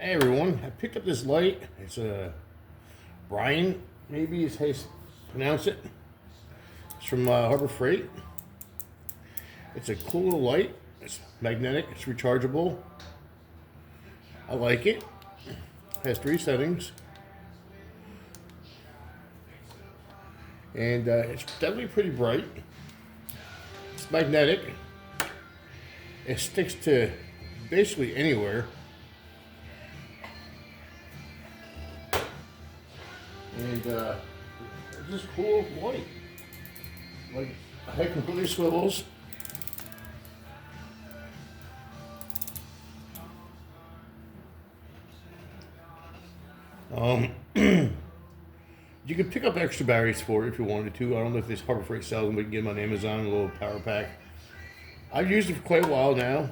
Hey everyone, I picked up this light. It's a BRAUN, maybe is how you pronounce it. It's from Harbor Freight. It's a cool little light. It's magnetic, it's rechargeable. I like it. Has 3 settings. And it's definitely pretty bright. It's magnetic. It sticks to basically anywhere. And it's just cool light. Like, the head completely swivels. You could pick up extra batteries for it if you wanted to. I don't know if this Harbor Freight sells them, but you can get them on Amazon, a little power pack. I've used it for quite a while now.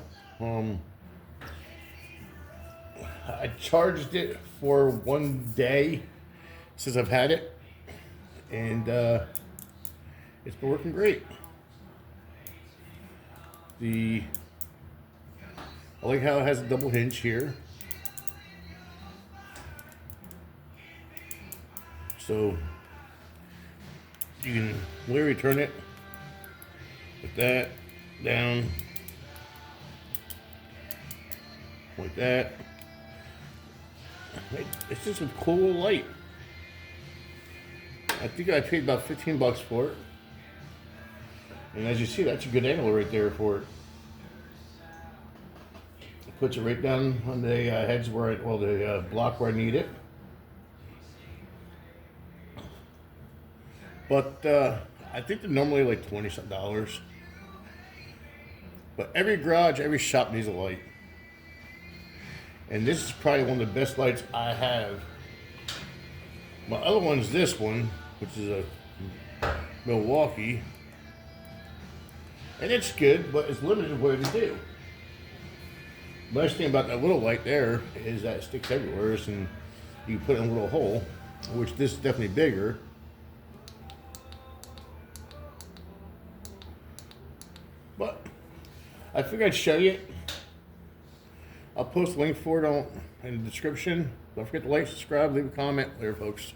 I charged it for 1 day since I've had it, and it's been working great. I like how it has a double hinge here, so you can literally turn it like that, down, like that. It's just a cool light. I think I paid about 15 bucks for it. And as you see, that's a good angle right there for it. It puts it right down on the heads where the block where I need it. But I think they're normally like $20-something. But every garage, every shop needs a light. And this is probably one of the best lights I have. My other one's this one, which is a Milwaukee. And it's good, but it's limited what it can do. The nice thing about that little light there is that it sticks everywhere, and you can put it in a little hole, which this is definitely bigger. But I figured I'd show you. I'll post a link for it in the description. Don't forget to like, subscribe, leave a comment. Later, folks.